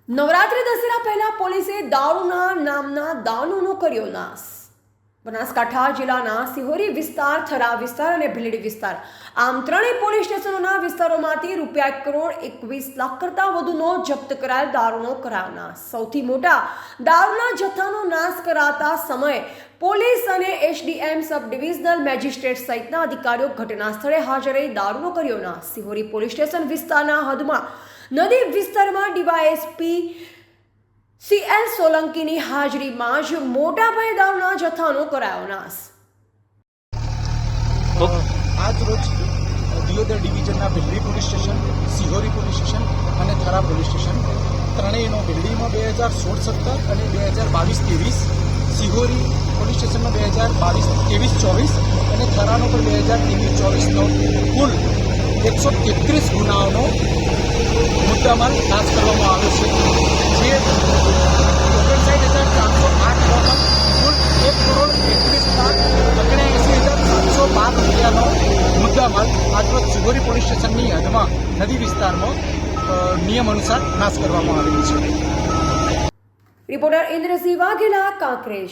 નવરાત્રી દશેરા પહેલા પોલીસે દારૂના નામના દાનોનો કર્યો નાશ. બનાસકાંઠા જિલ્લાના સિહોરી વિસ્તાર, થરા વિસ્તાર અને ભીલડી વિસ્તાર આમ ત્રણેય પોલીસ સ્ટેશનોના વિસ્તારોમાંથી ₹1,21,00,000 કરતાં વધુનો જપ્ત કરાયેલ દારૂનો કરાયો નાશ. સૌથી મોટા દારૂના જથ્થાનો નાશ કરાતા સમયે પોલીસ અને એસડીએમ સબ ડિવિઝનલ મેજિસ્ટ્રેટ સહિતના અધિકારીઓ ઘટના સ્થળે હાજર રહી દારૂનો કર્યો નાશ. સિહોરી પોલીસ સ્ટેશન વિસ્તારના હદમાં નદી વિસ્તારમાં ડીવાયએસપી CL સોલંકીની હાજરીમાં જ મોટા પાયે દારૂના જથ્થાનો કરાયો નાશ. આજ રોજ દિયોદર ડિવિઝનના Bhildi police station, Sihori police station અને થરા પોલીસ સ્ટેશન ત્રણેયનો ભીલડીમાં 2016-17 અને 2022-23, સિહોરી પોલીસ સ્ટેશનનો 2022-23-24 અને થરાનો પણ 2023-24નો કુલ 133 ગુનાઓનો મુદ્દામાલ નાશ કરવામાં આવ્યો છે. જે 59,408 કુલ ₹1,31,79,712 રૂપિયાનો મુદ્દામાલ આજરોજ સિહોરી પોલીસ સ્ટેશનની હદમાં નદી વિસ્તારમાં નિયમ અનુસાર નાશ કરવામાં આવેલી છે. રિપોર્ટર ઇન્દ્રસિંહ વાઘેલા, કાંકરેજ.